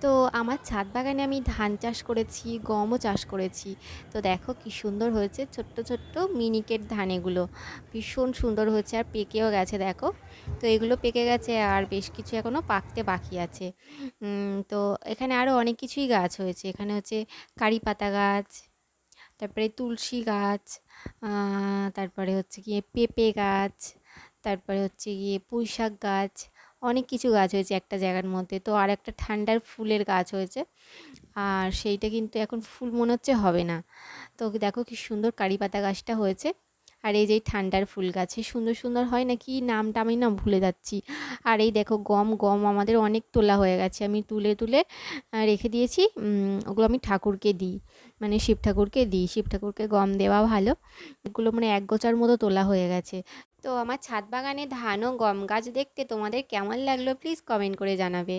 তো আমার ছাদ বাগানে আমি ধান চাষ করেছি, গমও চাষ করেছি। তো দেখো কি সুন্দর হয়েছে, ছোট্ট ছোট্ট মিনিকেট ধান এগুলো। ভীষণ সুন্দর হয়েছে আর পেকেও গেছে দেখো। তো এগুলো পেকে গেছে আর বেশ কিছু এখনও পাকতে বাকি আছে। তো এখানে আরও অনেক কিছুই গাছ হয়েছে। এখানে হচ্ছে কারি পাতা গাছ, তারপরে তুলসী গাছ, তারপরে হচ্ছে গিয়ে পেঁপে গাছ, তারপরে হচ্ছে গিয়ে পুঁইশাক গাছ। অনেক কিছু গাছ হয়েছে একটা জায়গার মধ্যে। তো আর একটা ঠান্ডার ফুলের গাছ হয়েছে, আর সেইটা কিন্তু এখন ফুল মনে হচ্ছে হবে না। তো দেখো কি সুন্দর কারি পাতা গাছটা হয়েছে। আর এই যে ঠান্ডার ফুল গাছে সুন্দর সুন্দর হয় না, কি নামটা আমি না ভুলে যাচ্ছি। আর এই দেখো গম গম আমাদের অনেক তোলা হয়ে গেছে, আমি তুলে তুলে রেখে দিয়েছি। ওগুলো আমি ঠাকুরকে দিই, মানে শিব ঠাকুরকে দিই। শিব ঠাকুরকে গম দেওয়া ভালো। এগুলো মানে এক গোছার মতো তোলা হয়ে গেছে। তো আমার ছাদ বাগানে ধান ও গম গাছ দেখতে তোমাদের কেমন লাগলো প্লিজ কমেন্ট করে জানাবে।